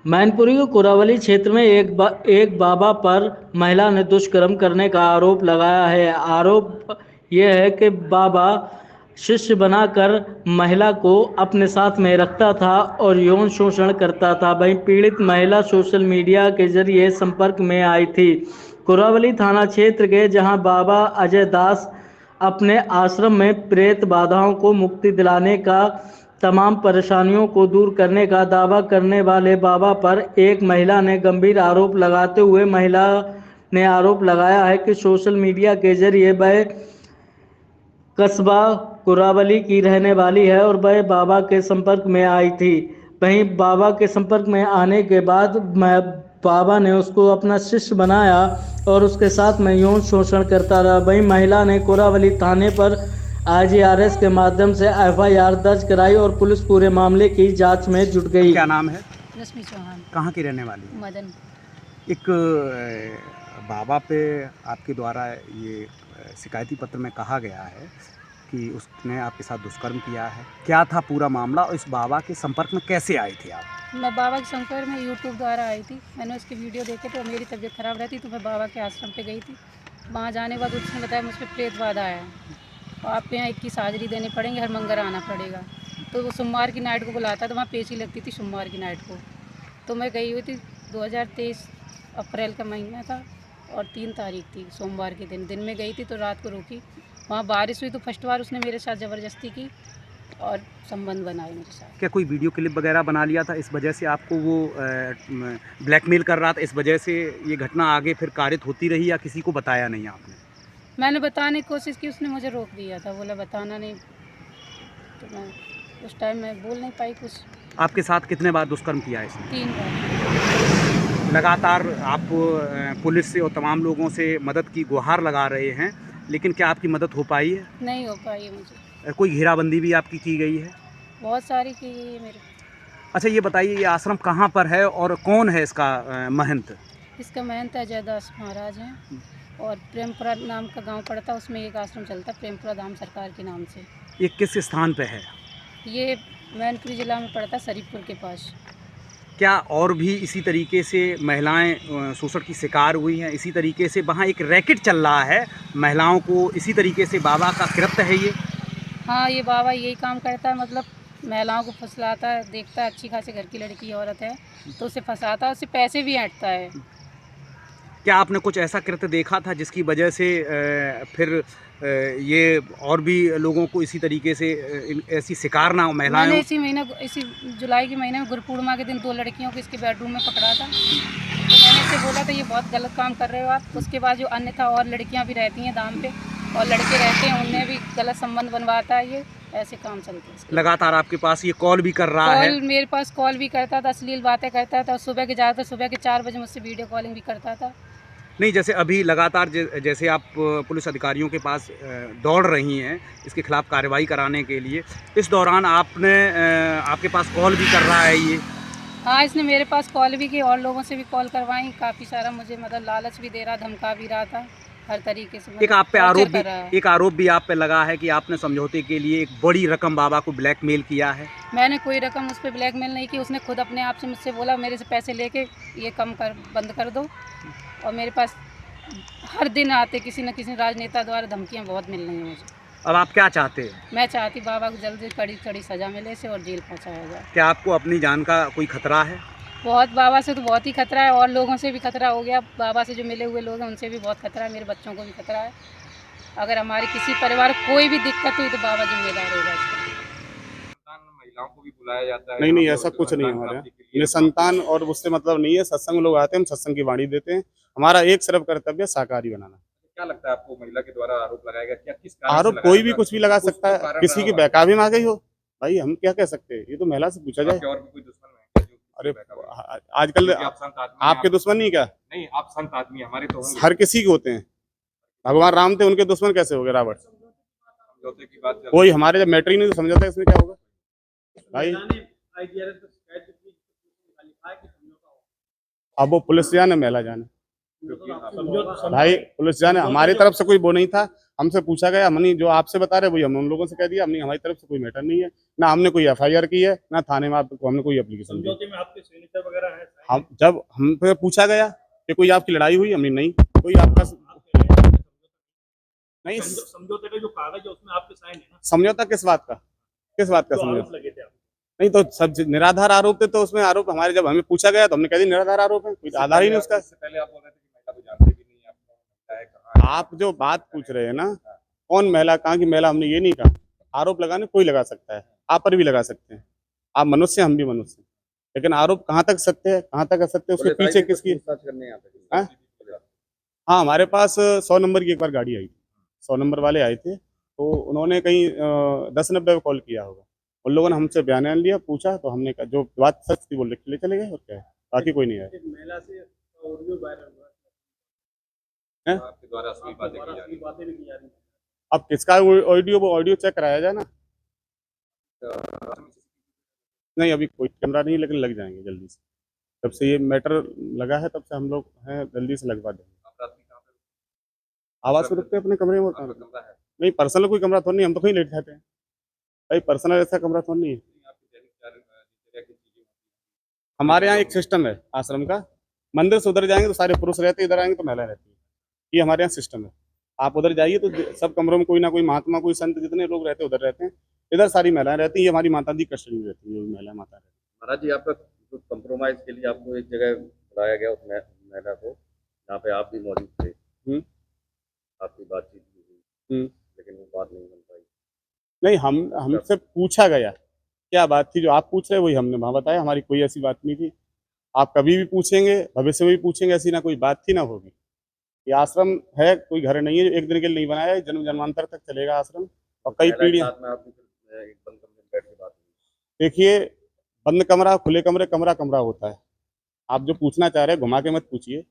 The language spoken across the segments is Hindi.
मैनपुरी के कोरावली क्षेत्र में एक बाबा पर महिला ने दुष्कर्म करने का आरोप लगाया है। आरोप यह है कि बाबा शिष्य बनाकर महिला को अपने साथ में रखता था और यौन शोषण करता था। वहीं पीड़ित महिला सोशल मीडिया के जरिए संपर्क में आई थी। कोरावली थाना क्षेत्र के जहां बाबा अजय दास अपने आश्रम में प्रेत बाधाओं को मुक्ति दिलाने का, तमाम परेशानियों को दूर करने का दावा करने वाले बाबा पर एक महिला ने गंभीर आरोप लगाते हुए महिला ने आरोप लगाया है कि सोशल मीडिया के जरिए वह कस्बा कुरावली की रहने वाली है और वह बाबा के संपर्क में आई थी। वहीं बाबा के संपर्क में आने के बाद बाबा ने उसको अपना शिष्य बनाया और उसके साथ में यौन शोषण करता रहा। वहीं महिला ने कोरावली थाने पर आईजीआरएस के माध्यम से एफआईआर दर्ज कराई और पुलिस पूरे मामले की जांच में जुट गई। क्या नाम है? रश्मि चौहान। कहाँ की रहने वाली है? मदन। एक बाबा पे आपके द्वारा ये शिकायती पत्र में कहा गया है कि उसने आपके साथ दुष्कर्म किया है। क्या था पूरा मामला और इस बाबा के संपर्क में कैसे आए थे आप? मैं बाबा के संपर्क में यूट्यूब द्वारा आई थी। मैंने उसके वीडियो देखे थे और मेरी तबीयत ख़राब रहती तो मैं बाबा के आश्रम पे गई थी। वहाँ जाने के बाद उसने बताया मुझ पर प्रेत बाधा है और आपके यहाँ 21 हाजिरी देने पड़ेंगे, हर मंगल आना पड़ेगा। तो वो सोमवार की नाइट को बुलाता तो वहाँ पेशी लगती थी सोमवार की नाइट को। तो मैं गई हुई थी, 2023 अप्रैल का महीना था और 3 तारीख थी, सोमवार के दिन में गई थी। तो रात को रुकी, वहाँ बारिश हुई तो फर्स्ट बार उसने मेरे साथ ज़बरदस्ती की और संबंध बनाए मेरे साथ। क्या कोई वीडियो क्लिप वगैरह बना लिया था, इस वजह से आपको वो ब्लैकमेल कर रहा था, इस वजह से ये घटना आगे फिर कारित होती रही या किसी को बताया नहीं आपने? मैंने बताने की कोशिश की, उसने मुझे रोक दिया था, बोला बताना नहीं। तो मैं उस टाइम में बोल नहीं पाई कुछ। आपके साथ कितने बार दुष्कर्म किया है इसने? 3 बार। लगातार आप पुलिस से और तमाम लोगों से मदद की गुहार लगा रहे हैं, लेकिन क्या आपकी मदद हो पाई है? नहीं हो पाई है मुझे। कोई घेराबंदी भी आपकी की गई है? बहुत सारी की गई है मेरे। अच्छा ये बताइए, ये आश्रम कहाँ पर है और कौन है इसका महंत? इसका महंत अजय दास महाराज हैं और प्रेमपुरा नाम का गांव पड़ता है, उसमें एक आश्रम चलता है प्रेमपुरा धाम सरकार के नाम से। ये किस स्थान पे है? ये मैनपुरी जिला में पड़ता है, शरीफपुर के पास। क्या और भी इसी तरीके से महिलाएं शोषण की शिकार हुई हैं? इसी तरीके से वहाँ एक रैकेट चल रहा है, महिलाओं को इसी तरीके से बाबा का कृत्य है ये? हाँ, ये बाबा यही काम करता है, मतलब महिलाओं को फंसलाता है। देखता है अच्छी खासी घर की लड़की औरत है तो उसे फंसाता है, उससे पैसे भी ऐंठता है। क्या आपने कुछ ऐसा कृत्य देखा था जिसकी वजह से फिर ये और भी लोगों को इसी तरीके से ऐसी शिकार ना हो महिलाएं? मैंने इसी जुलाई के महीने में गुरु पूर्णिमा के दिन 2 लड़कियों को इसके बेडरूम में पकड़ा था। तो मैंने इससे बोला था ये बहुत गलत काम कर रहे हो आप। उसके बाद जो अन्यथा और लड़कियां भी रहती हैं दाम पे और लड़के रहते हैं, उनमें भी गलत संबंध बनवाता है। ये ऐसे काम चलते हैं। लगातार आपके पास ये कॉल भी कर रहा है? मेरे पास कॉल भी करता था, अश्लील बातें करता था। सुबह के ज़्यादातर सुबह के 4 बजे मुझसे वीडियो कॉलिंग भी करता था। नहीं, जैसे अभी लगातार जैसे आप पुलिस अधिकारियों के पास दौड़ रही हैं इसके खिलाफ कार्रवाई कराने के लिए, इस दौरान आपके पास कॉल भी कर रहा है ये? हाँ, इसने मेरे पास कॉल भी की और लोगों से भी कॉल करवाई। काफ़ी सारा मुझे मतलब लालच भी दे रहा, धमका भी रहा था हर तरीके से। एक आप पे आरोप भी आप पे लगा है कि आपने समझौते के लिए एक बड़ी रकम बाबा को ब्लैकमेल किया है। मैंने कोई रकम उस पर ब्लैकमेल नहीं की। उसने खुद अपने आप से मुझसे बोला मेरे से पैसे लेके ये कम कर, बंद कर दो। और मेरे पास हर दिन आते किसी न किसी राजनेता द्वारा धमकियाँ बहुत मिल रही हैं मुझे। अब आप क्या चाहते हैं? मैं चाहती बाबा को जल्दी कड़ी कड़ी सज़ा मिले से और जेल पहुँचाया जाए। क्या आपको अपनी जान का कोई खतरा है? बहुत, बाबा से तो बहुत ही खतरा है और लोगों से भी खतरा हो गया। बाबा से जो मिले हुए लोग हैं उनसे भी बहुत खतरा है, मेरे बच्चों को भी खतरा है। अगर हमारे किसी परिवार को कोई भी दिक्कत हुई तो बाबा जिम्मेदार होगा इसका। महिलाओं को भी बुलाया जाता है? नहीं, ऐसा कुछ नहीं है हमारे यहाँ। संतान और उससे मतलब नहीं है। सत्संग लोग आते हैं, हम सत्संग की वाणी देते हैं। हमारा एक सिर्फ कर्तव्य शाकाहारी बनाना। क्या लगता है आपको महिला के द्वारा आरोप लगाया गया? क्या किस कारण आरोप कोई भी कुछ भी लगा सकता है, किसी की बहकावे में आ गई हो, भाई हम क्या कह सकते हैं? ये तो महिला से पूछा जाए। और भी कोई दुश्मन है? अरे आजकल आपके दुश्मन नहीं क्या? नहीं, आप संत आदमी, हमारे तो हर किसी के होते हैं। भगवान राम थे, उनके दुश्मन कैसे हो गए रावण? समझौते की बात कोई हमारे जब मैटर ही नहीं तो समझौता इसमें क्या होगा भाई? अब वो पुलिस जाने, महिला जाने। भाई पुलिस जाने, हमारी तरफ से कोई वो नहीं था। हमसे पूछा गया, हमने जो आपसे बता रहे वही हमने उन लोगों से कह दिया। हमने हमारी तरफ से कोई मैटर नहीं है, ना हमने कोई एफआईआर की है, ना थाने में आपको हमने कोई एप्लीकेशन दी। समझौते में आपके सिग्नेचर वगैरह है? हम जब हमसे पूछा गया कि कोई आपकी लड़ाई हुई, हमने नहीं, कोई आपका नहीं। समझौते का जो कागज है उसमें आपके साइन है ना? समझौता किस बात का, किस बात का जो आरोप समझौता? लगे थे आप? नहीं तो सब निराधार आरोप थे, तो उसमें आरोप हमारे जब हमें पूछा गया तो हमने कह दिया निराधार आरोप है, कोई आधार ही नहीं उसका। इससे पहले आप बोल रहे थे कि महिला को जानते भी नहीं, आपको लगता है कहाँ है? आप जो बात पूछ रहे हैं ना, कौन महिला, कहाँ की महिला, हमने ये नहीं कहा। आरोप लगाने कोई लगा सकता है, आप पर भी लगा सकते हैं, आप मनुष्य, हम भी मनुष्य, लेकिन आरोप कहाँ तक सत्य है, कहाँ तक असत्य है, उसके पीछे किसकी। हाँ? हाँ, हमारे पास 100 नंबर की एक बार गाड़ी आई थी, 100 नंबर वाले आए थे, तो उन्होंने कहीं 1090 पे कॉल किया होगा। उन लोगों ने हमसे बयान लिया, पूछा, तो हमने कहा जो बात सच थी बोल ले चले गए, और क्या है, बाकी कोई नहीं है। एक महिला से ऑडियो वायरल हुआ हैं? आपके द्वारा असली बातें की जा रही है, बातें भी की जा रही हैं। अब किसका ऑडियो, वो ऑडियो चेक कराया जाए ना। नहीं, अभी कोई कैमरा नहीं, लेकिन लग जाएंगे जल्दी से। जब से ये मैटर लगा है तब से हम लोग हैं, जल्दी से लगवा देंगे। आप रात में कहाँ पे आवाज पे रुकते हैं अपने कमरे में, और कहाँ आपका रुकते हैं? कमरा है? नहीं, पर्सनल कोई कमरा थोड़ा नहीं, हम तो कहीं लेट जाते हैं भाई, पर्सनल ऐसा कमरा थोड़ा नहीं है। आपकी दैनिक दिनचर्या की चीजें हमारे यहाँ एक सिस्टम है आश्रम का, मंदिर से उधर जाएंगे तो सारे पुरुष रहते हैं, इधर आएंगे तो महिला रहती है, ये हमारे यहाँ सिस्टम है। आप उधर जाइए तो सब कमरों में कोई ना कोई महात्मा, कोई संत, जितने लोग रहते हैं उधर रहते हैं, इधर सारी महिलाएं रहती हैं, ये हमारी माता जी कस्टडी में रहती है, जो भी महिला माता रहती है। महाराज जी, आपका जो कंप्रोमाइज के लिए आपको एक जगह बुलाया गया, उस महिला को, जहाँ पे आप भी मौजूद थे, हम्म। आपकी बातचीत भी हुई, हम्म। लेकिन वो बात नहीं बन पाई। नहीं, हमसे पूछा गया क्या बात थी, जो आप पूछ रहे हैं वही हमने वहाँ बताया, हमारी कोई ऐसी बात नहीं थी। आप कभी भी पूछेंगे, भविष्य में भी पूछेंगे, ऐसी ना कोई बात थी ना होगी। ये आश्रम है, कोई घर नहीं है जो एक दिन के लिए नहीं बनाया है, जन्म जन्मांतर तक चलेगा आश्रम, और कई महिला के पीढ़ियां। साथ में आपकी फिर एक बंद कमरे में बैठ के बात हुई। देखिए, बंद कमरा, खुले कमरे, कमरा कमरा होता है। आप जो पूछना चाह रहे हैं घुमा के मत पूछिए,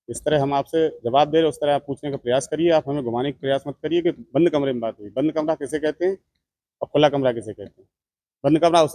इस तरह हम आपसे जवाब दे रहे हैं उस तरह आप पूछने का प्रयास करिए। आप हमें घुमाने का प्रयास मत करिए कि बंद कमरे में बात हुई। बंद कमरा किसे कहते हैं और खुला कमरा किसे कहते हैं? बंद कमरा उसे